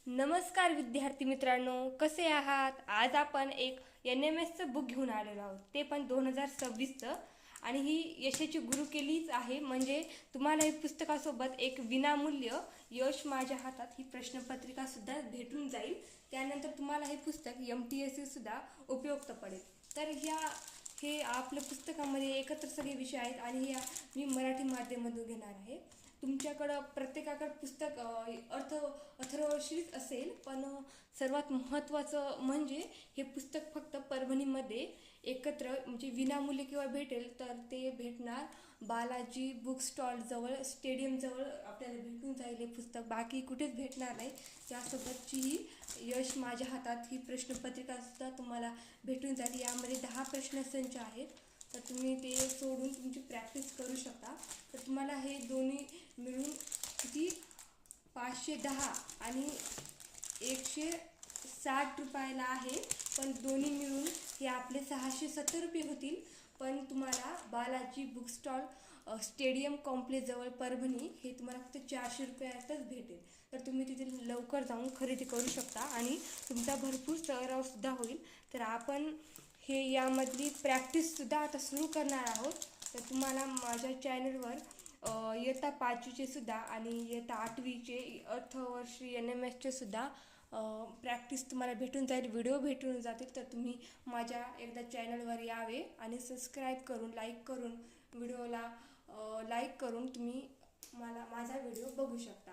नमस्कार विद्यार्थी मित्रांनो, कसे आहात? आज आपण एक NMSचं बुक घेऊन आलेलो आहोत, ते पण 2026चं. आणि ही यशाची गुरुकिल्लीच आहे. म्हणजे तुम्हाला हे पुस्तकासोबत एक विनामूल्य यश माझ्या हातात ही प्रश्नपत्रिकासुद्धा भेटून जाईल. त्यानंतर तुम्हाला हे पुस्तक MTSCसुद्धा उपयुक्त पडेल. तर हे आपल्या पुस्तकामध्ये एकत्र सगळे विषय आहेत आणि मी मराठी माध्यमातून घेणार आहे. तुमच्याकडं प्रत्येकाकडं पुस्तक अथर्वशीर असेल, पण सर्वात महत्त्वाचं म्हणजे हे पुस्तक फक्त परभणीमध्ये एकत्र म्हणजे विनामूल्य किंवा भेटेल तर ते भेटणार बालाजी बुक स्टॉलजवळ, स्टेडियमजवळ आपल्याला भेटून जाईल हे पुस्तक. बाकी कुठेच भेटणार नाही. त्यासोबतची ही यश माझ्या हातात ही प्रश्नपत्रिकासुद्धा तुम्हाला भेटून जाईल. यामध्ये 10 प्रश्नसंच आहेत, तर तुम्ही ते सोडून तुमची प्रॅक्टिस करू शकता. तर तुम्हाला हे दोन्ही मिळून किती 510 आणि 160 रुपयाला आहे, पण दोन्ही मिळून हे आपले 670 रुपये होतील. पण तुम्हाला बालाजी बुक स्टॉल स्टेडियम कॉम्प्लेक्सजवळ परभणी हे तुम्हाला फक्त 400 रुपयातच भेटेल. तर तुम्ही तिथे लवकर जाऊन खरेदी करू शकता आणि तुमचा भरपूर सरावसुद्धा होईल. तर आपण यामधली प्रॅक्टिससुद्धा आता सुरू करणार आहोत. तर तुम्हाला माझ्या चॅनलवर इयत्ता 5वीचे सुद्धा आणि इयत्ता 8वीचे अर्थवर्षी NMSचे सुद्धा प्रॅक्टिस तुम्हाला भेटून जाईल, व्हिडिओ भेटून जातील. तर तुम्ही माझ्या एकदा चॅनलवर यावे आणि सबस्क्राईब करून व्हिडिओला लाईक करून तुम्ही माझा व्हिडिओ बघू शकता.